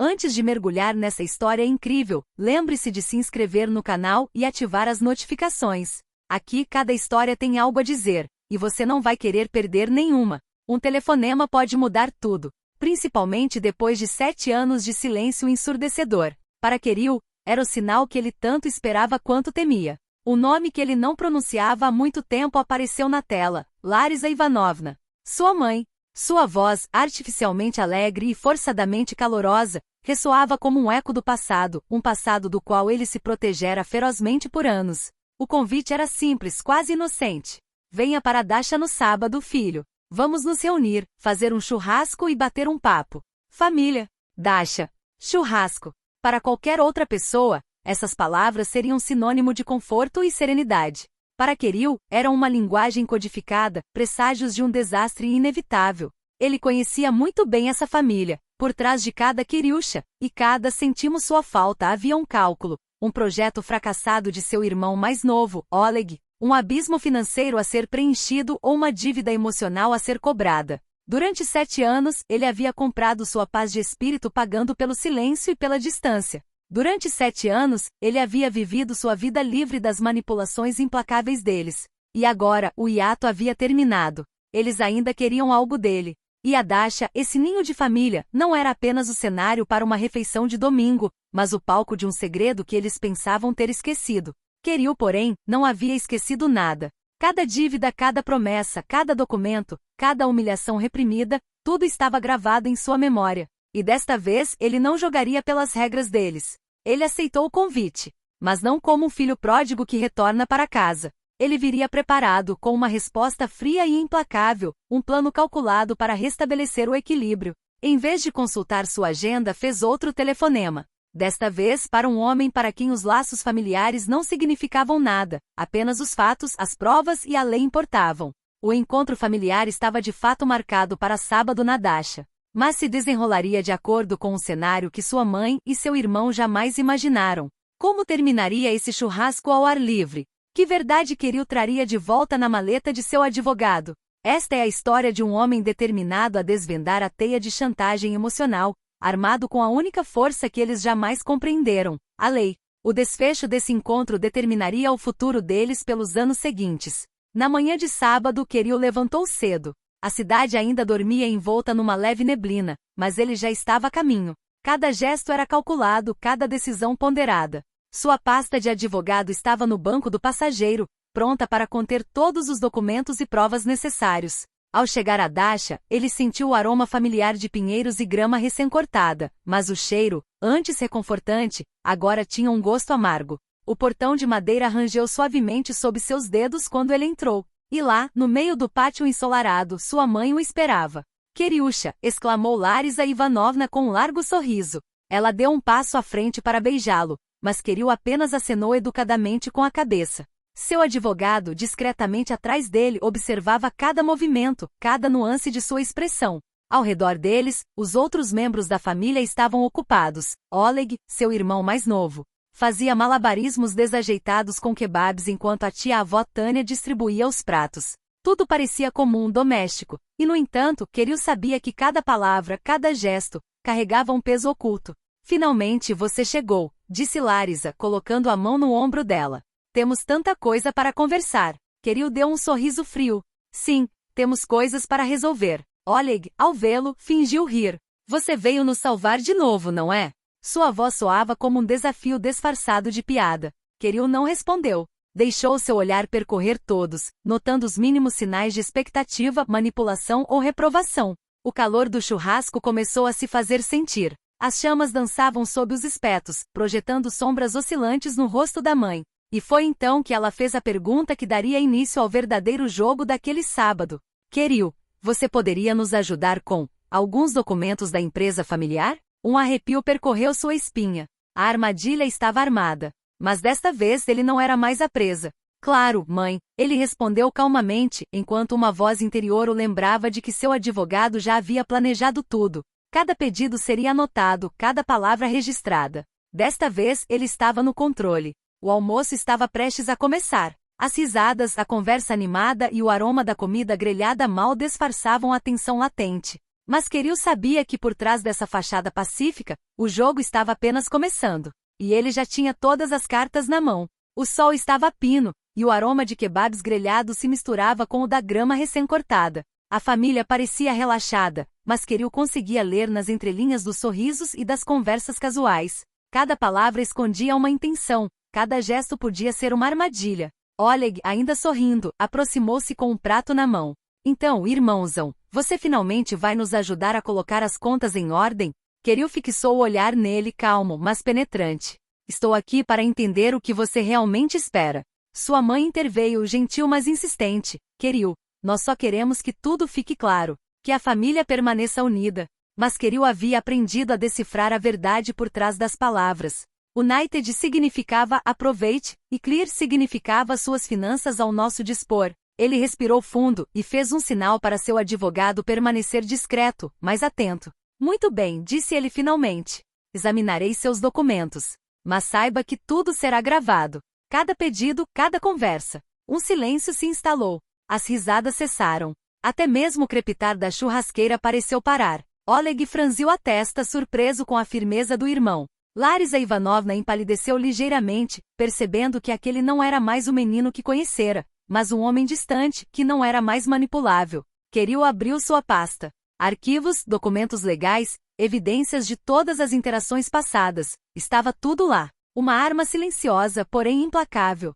Antes de mergulhar nessa história incrível, lembre-se de se inscrever no canal e ativar as notificações. Aqui cada história tem algo a dizer, e você não vai querer perder nenhuma. Um telefonema pode mudar tudo, principalmente depois de 7 anos de silêncio ensurdecedor. Para Kirill, era o sinal que ele tanto esperava quanto temia. O nome que ele não pronunciava há muito tempo apareceu na tela: Larisa Ivanovna. Sua mãe. Sua voz, artificialmente alegre e forçadamente calorosa, ressoava como um eco do passado, um passado do qual ele se protegera ferozmente por anos. O convite era simples, quase inocente. Venha para Dasha no sábado, filho. Vamos nos reunir, fazer um churrasco e bater um papo. Família. Dasha. Churrasco. Para qualquer outra pessoa, essas palavras seriam sinônimo de conforto e serenidade. Para Kirill, eram uma linguagem codificada, presságios de um desastre inevitável. Ele conhecia muito bem essa família. Por trás de cada Kiriusha, e cada sentimos sua falta, havia um cálculo, um projeto fracassado de seu irmão mais novo, Oleg, um abismo financeiro a ser preenchido ou uma dívida emocional a ser cobrada. Durante 7 anos, ele havia comprado sua paz de espírito pagando pelo silêncio e pela distância. Durante 7 anos, ele havia vivido sua vida livre das manipulações implacáveis deles. E agora, o hiato havia terminado. Eles ainda queriam algo dele. E a Dasha, esse ninho de família, não era apenas o cenário para uma refeição de domingo, mas o palco de um segredo que eles pensavam ter esquecido. Kirill, porém, não havia esquecido nada. Cada dívida, cada promessa, cada documento, cada humilhação reprimida, tudo estava gravado em sua memória. E desta vez ele não jogaria pelas regras deles. Ele aceitou o convite, mas não como um filho pródigo que retorna para casa. Ele viria preparado, com uma resposta fria e implacável, um plano calculado para restabelecer o equilíbrio. Em vez de consultar sua agenda, fez outro telefonema. Desta vez para um homem para quem os laços familiares não significavam nada, apenas os fatos, as provas e a lei importavam. O encontro familiar estava de fato marcado para sábado na Dasha. Mas se desenrolaria de acordo com um cenário que sua mãe e seu irmão jamais imaginaram. Como terminaria esse churrasco ao ar livre? Que verdade Kirill traria de volta na maleta de seu advogado? Esta é a história de um homem determinado a desvendar a teia de chantagem emocional, armado com a única força que eles jamais compreenderam: a lei. O desfecho desse encontro determinaria o futuro deles pelos anos seguintes. Na manhã de sábado, Kirill levantou cedo. A cidade ainda dormia envolta numa leve neblina, mas ele já estava a caminho. Cada gesto era calculado, cada decisão ponderada. Sua pasta de advogado estava no banco do passageiro, pronta para conter todos os documentos e provas necessários. Ao chegar a Dasha, ele sentiu o aroma familiar de pinheiros e grama recém-cortada, mas o cheiro, antes reconfortante, agora tinha um gosto amargo. O portão de madeira rangeu suavemente sob seus dedos quando ele entrou. E lá, no meio do pátio ensolarado, sua mãe o esperava. Kiriusha, exclamou Larisa Ivanovna com um largo sorriso. Ela deu um passo à frente para beijá-lo, mas Kirill apenas acenou educadamente com a cabeça. Seu advogado, discretamente atrás dele, observava cada movimento, cada nuance de sua expressão. Ao redor deles, os outros membros da família estavam ocupados. Oleg, seu irmão mais novo, fazia malabarismos desajeitados com kebabs enquanto a tia-avó Tânia distribuía os pratos. Tudo parecia comum, doméstico, e no entanto, Kirill sabia que cada palavra, cada gesto, carregava um peso oculto. Finalmente você chegou, disse Larisa, colocando a mão no ombro dela. Temos tanta coisa para conversar. Kirill deu um sorriso frio. Sim, temos coisas para resolver. Oleg, ao vê-lo, fingiu rir. Você veio nos salvar de novo, não é? Sua voz soava como um desafio disfarçado de piada. Kirill não respondeu. Deixou seu olhar percorrer todos, notando os mínimos sinais de expectativa, manipulação ou reprovação. O calor do churrasco começou a se fazer sentir. As chamas dançavam sob os espetos, projetando sombras oscilantes no rosto da mãe. E foi então que ela fez a pergunta que daria início ao verdadeiro jogo daquele sábado. Kirill, você poderia nos ajudar com alguns documentos da empresa familiar? Um arrepio percorreu sua espinha. A armadilha estava armada. Mas desta vez ele não era mais a presa. Claro, mãe, ele respondeu calmamente, enquanto uma voz interior o lembrava de que seu advogado já havia planejado tudo. Cada pedido seria anotado, cada palavra registrada. Desta vez ele estava no controle. O almoço estava prestes a começar. As risadas, a conversa animada e o aroma da comida grelhada mal disfarçavam a tensão latente. Mas Queril sabia que por trás dessa fachada pacífica, o jogo estava apenas começando. E ele já tinha todas as cartas na mão. O sol estava a pino, e o aroma de kebabs grelhados se misturava com o da grama recém-cortada. A família parecia relaxada, mas Queril conseguia ler nas entrelinhas dos sorrisos e das conversas casuais. Cada palavra escondia uma intenção, cada gesto podia ser uma armadilha. Oleg, ainda sorrindo, aproximou-se com um prato na mão. Então, irmãozão, você finalmente vai nos ajudar a colocar as contas em ordem? Queril fixou o olhar nele calmo, mas penetrante. Estou aqui para entender o que você realmente espera. Sua mãe interveio, gentil mas insistente. Queril, nós só queremos que tudo fique claro, que a família permaneça unida. Mas Queril havia aprendido a decifrar a verdade por trás das palavras. United significava aproveite, e clear significava suas finanças ao nosso dispor. Ele respirou fundo e fez um sinal para seu advogado permanecer discreto, mas atento. Muito bem, disse ele finalmente. Examinarei seus documentos. Mas saiba que tudo será gravado. Cada pedido, cada conversa. Um silêncio se instalou. As risadas cessaram. Até mesmo o crepitar da churrasqueira pareceu parar. Oleg franziu a testa, surpreso com a firmeza do irmão. Larisa Ivanovna empalideceu ligeiramente, percebendo que aquele não era mais o menino que conhecera, mas um homem distante, que não era mais manipulável. Queril abriu sua pasta. Arquivos, documentos legais, evidências de todas as interações passadas. Estava tudo lá. Uma arma silenciosa, porém implacável.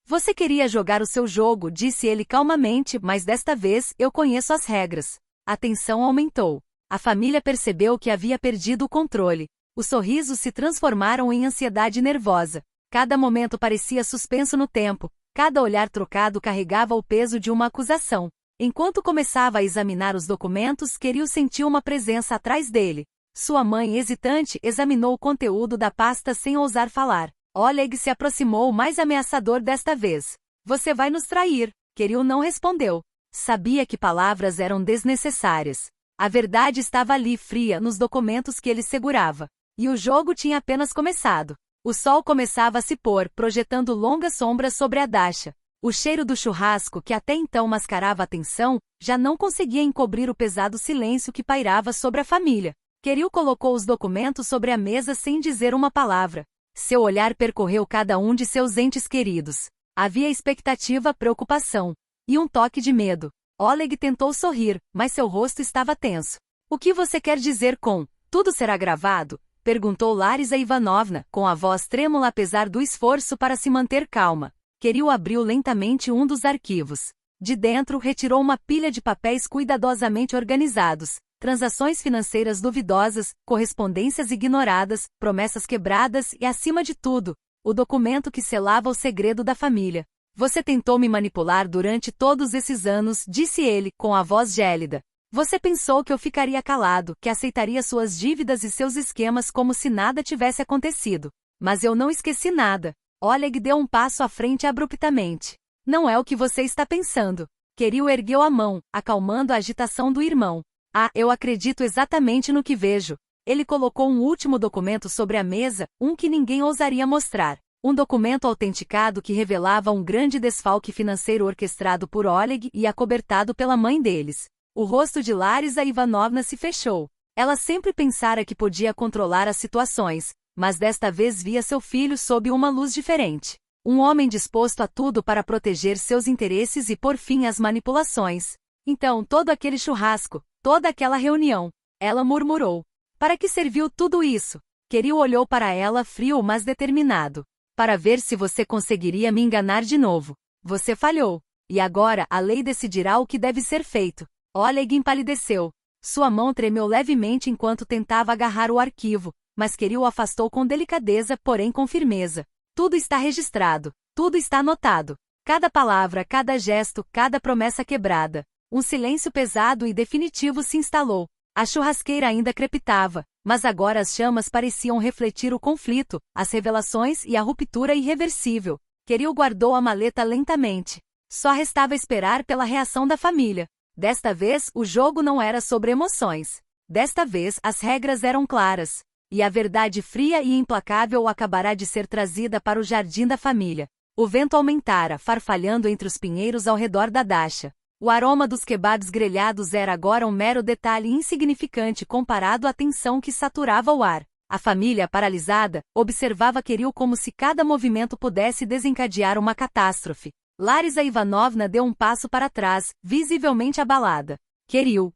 Você queria jogar o seu jogo, disse ele calmamente, mas desta vez eu conheço as regras. A tensão aumentou. A família percebeu que havia perdido o controle. Os sorrisos se transformaram em ansiedade nervosa. Cada momento parecia suspenso no tempo. Cada olhar trocado carregava o peso de uma acusação. Enquanto começava a examinar os documentos, Queril sentiu uma presença atrás dele. Sua mãe, hesitante, examinou o conteúdo da pasta sem ousar falar. Oleg se aproximou mais ameaçador desta vez. Você vai nos trair. Queril não respondeu. Sabia que palavras eram desnecessárias. A verdade estava ali fria nos documentos que ele segurava. E o jogo tinha apenas começado. O sol começava a se pôr, projetando longas sombras sobre a Dasha. O cheiro do churrasco, que até então mascarava a tensão, já não conseguia encobrir o pesado silêncio que pairava sobre a família. Queril colocou os documentos sobre a mesa sem dizer uma palavra. Seu olhar percorreu cada um de seus entes queridos. Havia expectativa, preocupação. E um toque de medo. Oleg tentou sorrir, mas seu rosto estava tenso. O que você quer dizer com tudo será gravado? Perguntou Larisa Ivanovna, com a voz trêmula apesar do esforço para se manter calma. Queril abriu lentamente um dos arquivos. De dentro, retirou uma pilha de papéis cuidadosamente organizados. Transações financeiras duvidosas, correspondências ignoradas, promessas quebradas e, acima de tudo, o documento que selava o segredo da família. Você tentou me manipular durante todos esses anos, disse ele, com a voz gélida. Você pensou que eu ficaria calado, que aceitaria suas dívidas e seus esquemas como se nada tivesse acontecido. Mas eu não esqueci nada. Oleg deu um passo à frente abruptamente. Não é o que você está pensando. Queril ergueu a mão, acalmando a agitação do irmão. Ah, eu acredito exatamente no que vejo. Ele colocou um último documento sobre a mesa, um que ninguém ousaria mostrar. Um documento autenticado que revelava um grande desfalque financeiro orquestrado por Oleg e acobertado pela mãe deles. O rosto de Larisa Ivanovna se fechou. Ela sempre pensara que podia controlar as situações, mas desta vez via seu filho sob uma luz diferente. Um homem disposto a tudo para proteger seus interesses e pôr fim às manipulações. Então, todo aquele churrasco, toda aquela reunião. Ela murmurou. Para que serviu tudo isso? Queril olhou para ela frio mas determinado. Para ver se você conseguiria me enganar de novo. Você falhou. E agora a lei decidirá o que deve ser feito. Oleg empalideceu. Sua mão tremeu levemente enquanto tentava agarrar o arquivo, mas Queril o afastou com delicadeza, porém com firmeza. Tudo está registrado. Tudo está anotado. Cada palavra, cada gesto, cada promessa quebrada. Um silêncio pesado e definitivo se instalou. A churrasqueira ainda crepitava, mas agora as chamas pareciam refletir o conflito, as revelações e a ruptura irreversível. Queril guardou a maleta lentamente. Só restava esperar pela reação da família. Desta vez, o jogo não era sobre emoções. Desta vez, as regras eram claras. E a verdade fria e implacável acabará de ser trazida para o jardim da família. O vento aumentara, farfalhando entre os pinheiros ao redor da Dasha. O aroma dos kebabs grelhados era agora um mero detalhe insignificante comparado à tensão que saturava o ar. A família, paralisada, observava Kirill como se cada movimento pudesse desencadear uma catástrofe. Larisa Ivanovna deu um passo para trás, visivelmente abalada. Kirill,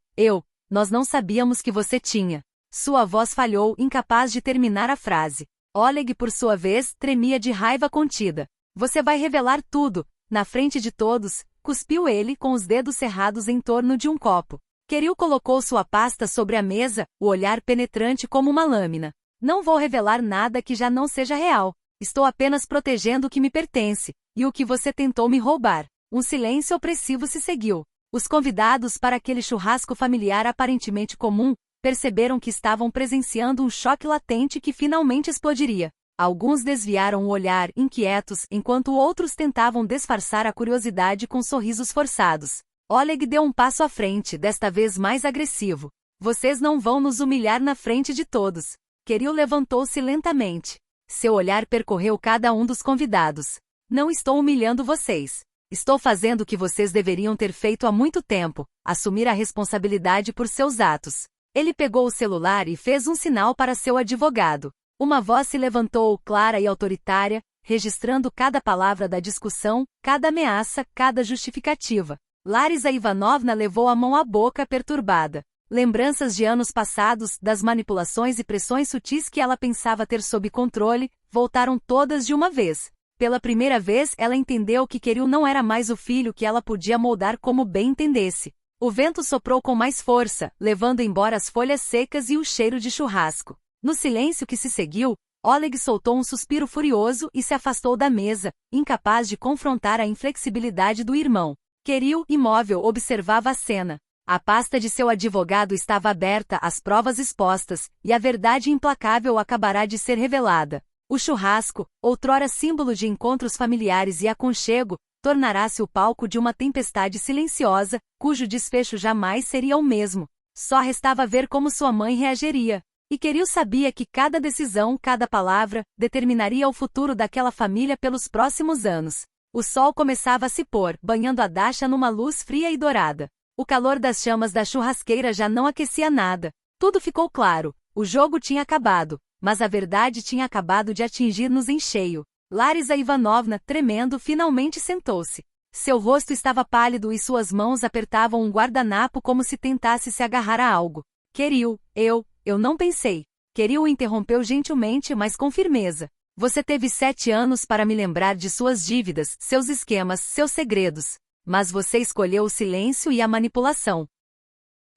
nós não sabíamos que você tinha. Sua voz falhou, incapaz de terminar a frase. Oleg, por sua vez, tremia de raiva contida. Você vai revelar tudo, na frente de todos, cuspiu ele com os dedos cerrados em torno de um copo. Kirill colocou sua pasta sobre a mesa, o olhar penetrante como uma lâmina. Não vou revelar nada que já não seja real. Estou apenas protegendo o que me pertence, e o que você tentou me roubar. Um silêncio opressivo se seguiu. Os convidados para aquele churrasco familiar aparentemente comum, perceberam que estavam presenciando um choque latente que finalmente explodiria. Alguns desviaram o olhar, inquietos, enquanto outros tentavam disfarçar a curiosidade com sorrisos forçados. Oleg deu um passo à frente, desta vez mais agressivo. Vocês não vão nos humilhar na frente de todos. Kirill levantou-se lentamente. Seu olhar percorreu cada um dos convidados. Não estou humilhando vocês. Estou fazendo o que vocês deveriam ter feito há muito tempo, assumir a responsabilidade por seus atos. Ele pegou o celular e fez um sinal para seu advogado. Uma voz se levantou, clara e autoritária, registrando cada palavra da discussão, cada ameaça, cada justificativa. Larisa Ivanovna levou a mão à boca, perturbada. Lembranças de anos passados, das manipulações e pressões sutis que ela pensava ter sob controle, voltaram todas de uma vez. Pela primeira vez, ela entendeu que Kirill não era mais o filho que ela podia moldar como bem entendesse. O vento soprou com mais força, levando embora as folhas secas e o cheiro de churrasco. No silêncio que se seguiu, Oleg soltou um suspiro furioso e se afastou da mesa, incapaz de confrontar a inflexibilidade do irmão. Kirill, imóvel, observava a cena. A pasta de seu advogado estava aberta, as provas expostas, e a verdade implacável acabará de ser revelada. O churrasco, outrora símbolo de encontros familiares e aconchego, tornará-se o palco de uma tempestade silenciosa, cujo desfecho jamais seria o mesmo. Só restava ver como sua mãe reagiria. E Kirill sabia que cada decisão, cada palavra, determinaria o futuro daquela família pelos próximos anos. O sol começava a se pôr, banhando a Dasha numa luz fria e dourada. O calor das chamas da churrasqueira já não aquecia nada. Tudo ficou claro. O jogo tinha acabado, mas a verdade tinha acabado de atingir-nos em cheio. Larisa Ivanovna, tremendo, finalmente sentou-se. Seu rosto estava pálido e suas mãos apertavam um guardanapo como se tentasse se agarrar a algo. Kirill, eu não pensei. Kirill o interrompeu gentilmente, mas com firmeza. Você teve 7 anos para me lembrar de suas dívidas, seus esquemas, seus segredos. Mas você escolheu o silêncio e a manipulação.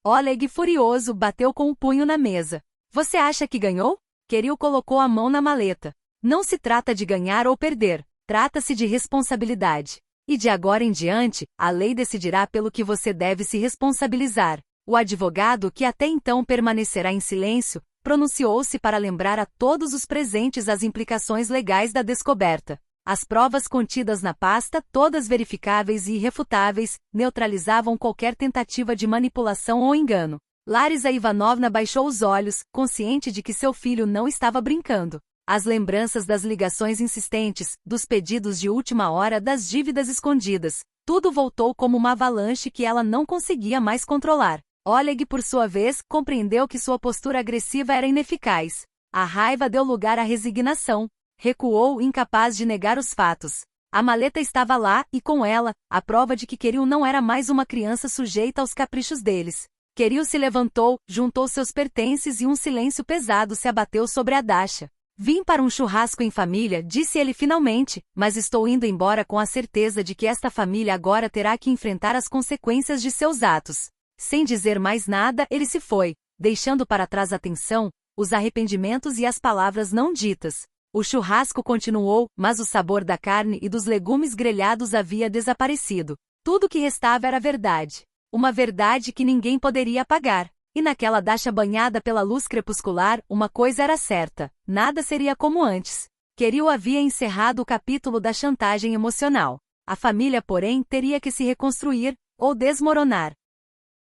Oleg, furioso, bateu com o punho na mesa. Você acha que ganhou? Kirill colocou a mão na maleta. Não se trata de ganhar ou perder. Trata-se de responsabilidade. E de agora em diante, a lei decidirá pelo que você deve se responsabilizar. O advogado, que até então permanecerá em silêncio, pronunciou-se para lembrar a todos os presentes as implicações legais da descoberta. As provas contidas na pasta, todas verificáveis e irrefutáveis, neutralizavam qualquer tentativa de manipulação ou engano. Larisa Ivanovna baixou os olhos, consciente de que seu filho não estava brincando. As lembranças das ligações insistentes, dos pedidos de última hora, das dívidas escondidas, tudo voltou como uma avalanche que ela não conseguia mais controlar. Oleg, por sua vez, compreendeu que sua postura agressiva era ineficaz. A raiva deu lugar à resignação. Recuou, incapaz de negar os fatos. A maleta estava lá, e com ela, a prova de que Kirill não era mais uma criança sujeita aos caprichos deles. Kirill se levantou, juntou seus pertences e um silêncio pesado se abateu sobre a Dasha. Vim para um churrasco em família, disse ele finalmente, mas estou indo embora com a certeza de que esta família agora terá que enfrentar as consequências de seus atos. Sem dizer mais nada, ele se foi, deixando para trás a tensão, os arrependimentos e as palavras não ditas. O churrasco continuou, mas o sabor da carne e dos legumes grelhados havia desaparecido. Tudo que restava era a verdade. Uma verdade que ninguém poderia apagar. E naquela Dasha banhada pela luz crepuscular, uma coisa era certa: nada seria como antes. Kirill havia encerrado o capítulo da chantagem emocional. A família, porém, teria que se reconstruir, ou desmoronar.